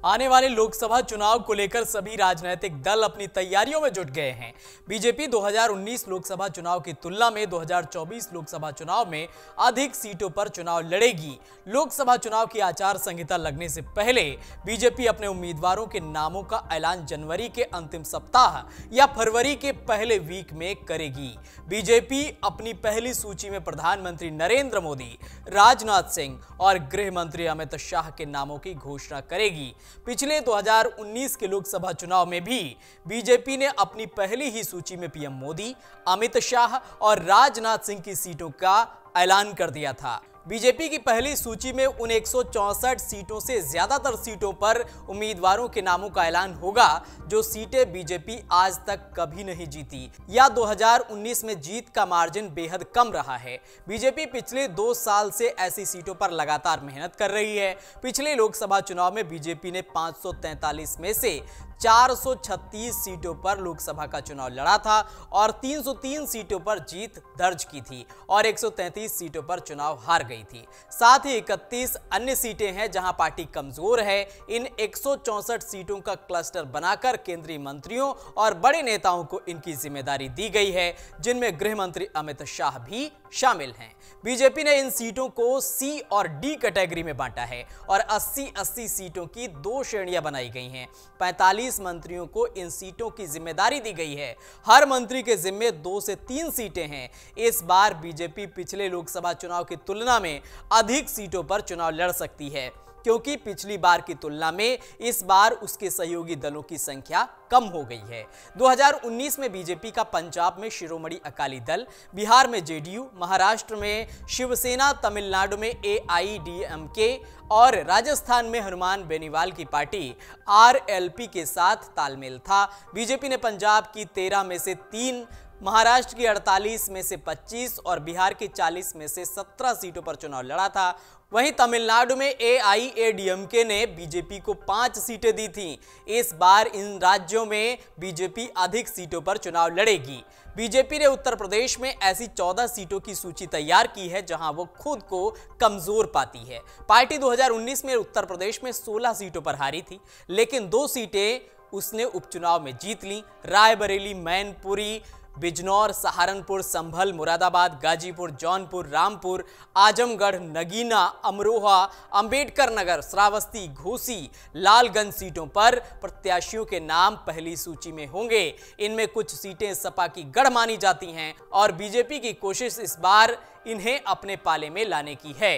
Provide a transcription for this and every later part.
आने वाले लोकसभा चुनाव को लेकर सभी राजनीतिक दल अपनी तैयारियों में जुट गए हैं। बीजेपी 2019 लोकसभा चुनाव की तुलना में 2024 लोकसभा चुनाव में अधिक सीटों पर चुनाव लड़ेगी। लोकसभा चुनाव की आचार संहिता लगने से पहले बीजेपी अपने उम्मीदवारों के नामों का ऐलान जनवरी के अंतिम सप्ताह या फरवरी के पहले वीक में करेगी। बीजेपी अपनी पहली सूची में प्रधानमंत्री नरेंद्र मोदी, राजनाथ सिंह और गृह मंत्री अमित शाह के नामों की घोषणा करेगी। पिछले 2019 के लोकसभा चुनाव में भी बीजेपी ने अपनी पहली ही सूची में पीएम मोदी, अमित शाह और राजनाथ सिंह की सीटों का ऐलान कर दिया था। बीजेपी की पहली सूची में उन 164 सीटों से ज्यादातर सीटों पर उम्मीदवारों के नामों का ऐलान होगा जो सीटें बीजेपी आज तक कभी नहीं जीती या 2019 में जीत का मार्जिन बेहद कम रहा है। बीजेपी पिछले 2 साल से ऐसी सीटों पर लगातार मेहनत कर रही है। पिछले लोकसभा चुनाव में बीजेपी ने 543 में से 436 सीटों पर लोकसभा का चुनाव लड़ा था और 303 सीटों पर जीत दर्ज की थी और 133 सीटों पर चुनाव हार गई थी। साथ ही 31 अन्य सीटें हैं जहां पार्टी कमजोर है। इन 164 सीटों का क्लस्टर बनाकर केंद्रीय मंत्रियों और बड़े नेताओं को इनकी जिम्मेदारी दी गई है, जिनमें गृह मंत्री अमित शाह भी शामिल हैं। बीजेपी ने इन सीटों को सी और डी कैटेगरी में बांटा है और 80-80 सीटों की 2 श्रेणियां बनाई गई हैं। 45 मंत्रियों को इन सीटों की जिम्मेदारी दी गई है। हर मंत्री के जिम्मे 2 से 3 सीटें हैं। इस बार बीजेपी पिछले लोकसभा चुनाव की तुलना में अधिक सीटों पर चुनाव लड़ सकती है, क्योंकि पिछली बार की तुलना में इस बार उसके सहयोगी दलों की संख्या कम हो गई है। 2019 में बीजेपी का पंजाब में शिरोमणि अकाली दल, बिहार में जेडीयू, महाराष्ट्र में शिवसेना, तमिलनाडु में एआईएडीएमके और राजस्थान में हनुमान बेनीवाल की पार्टी आरएलपी के साथ तालमेल था। बीजेपी ने पंजाब की 13 में से 3, महाराष्ट्र की 48 में से 25 और बिहार की 40 में से 17 सीटों पर चुनाव लड़ा था। वहीं तमिलनाडु में एआईएडीएमके ने बीजेपी को 5 सीटें दी थीं। इस बार इन राज्यों में बीजेपी अधिक सीटों पर चुनाव लड़ेगी। बीजेपी ने उत्तर प्रदेश में ऐसी 14 सीटों की सूची तैयार की है जहां वो खुद को कमजोर पाती है। पार्टी 2019 में उत्तर प्रदेश में 16 सीटों पर हारी थी, लेकिन 2 सीटें उसने उपचुनाव में जीत ली। रायबरेली, मैनपुरी, बिजनौर, सहारनपुर, संभल, मुरादाबाद, गाजीपुर, जौनपुर, रामपुर, आजमगढ़, नगीना, अमरोहा, अंबेडकर नगर, श्रावस्ती, घोसी, लालगंज सीटों पर प्रत्याशियों के नाम पहली सूची में होंगे। इनमें कुछ सीटें सपा की गढ़ मानी जाती हैं और बीजेपी की कोशिश इस बार इन्हें अपने पाले में लाने की है।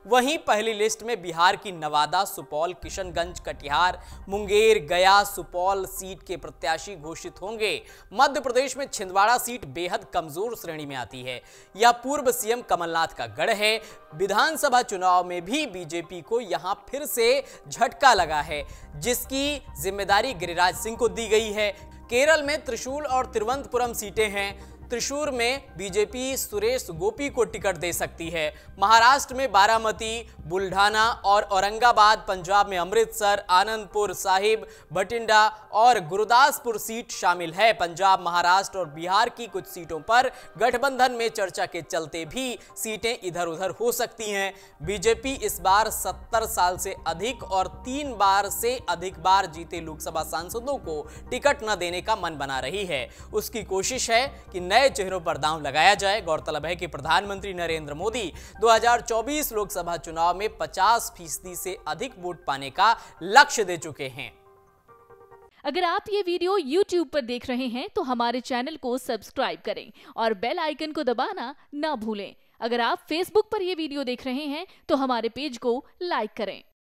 वहीं पहली लिस्ट में बिहार की नवादा, सुपौल, किशनगंज, कटिहार, मुंगेर, गया, सुपौल सीट के प्रत्याशी घोषित होंगे। मध्य प्रदेश में छिंदवाड़ा सीट बेहद कमजोर श्रेणी में आती है। यह पूर्व सीएम कमलनाथ का गढ़ है। विधानसभा चुनाव में भी बीजेपी को यहां फिर से झटका लगा है, जिसकी जिम्मेदारी गिरिराज सिंह को दी गई है। केरल में त्रिशूल और तिरुवनंतपुरम सीटें हैं। त्रिशूर में बीजेपी सुरेश गोपी को टिकट दे सकती है। महाराष्ट्र में बारामती, बुल्ढाना और औरंगाबाद, पंजाब में अमृतसर, आनंदपुर साहिब, भटिंडा और गुरदासपुर सीट शामिल है। पंजाब, महाराष्ट्र और बिहार की कुछ सीटों पर गठबंधन में चर्चा के चलते भी सीटें इधर उधर हो सकती हैं। बीजेपी इस बार 70 साल से अधिक और 3 बार से अधिक बार जीते लोकसभा सांसदों को टिकट न देने का मन बना रही है। उसकी कोशिश है कि नए चेहरों पर दांव लगाया जाए। गौरतलब है कि प्रधानमंत्री नरेंद्र मोदी 2024 लोकसभा चुनाव में 50% से अधिक वोट पाने का लक्ष्य दे चुके हैं। अगर आप ये वीडियो YouTube पर देख रहे हैं तो हमारे चैनल को सब्सक्राइब करें और बेल आइकन को दबाना ना भूलें। अगर आप Facebook पर ये वीडियो देख रहे हैं तो हमारे पेज को लाइक करें।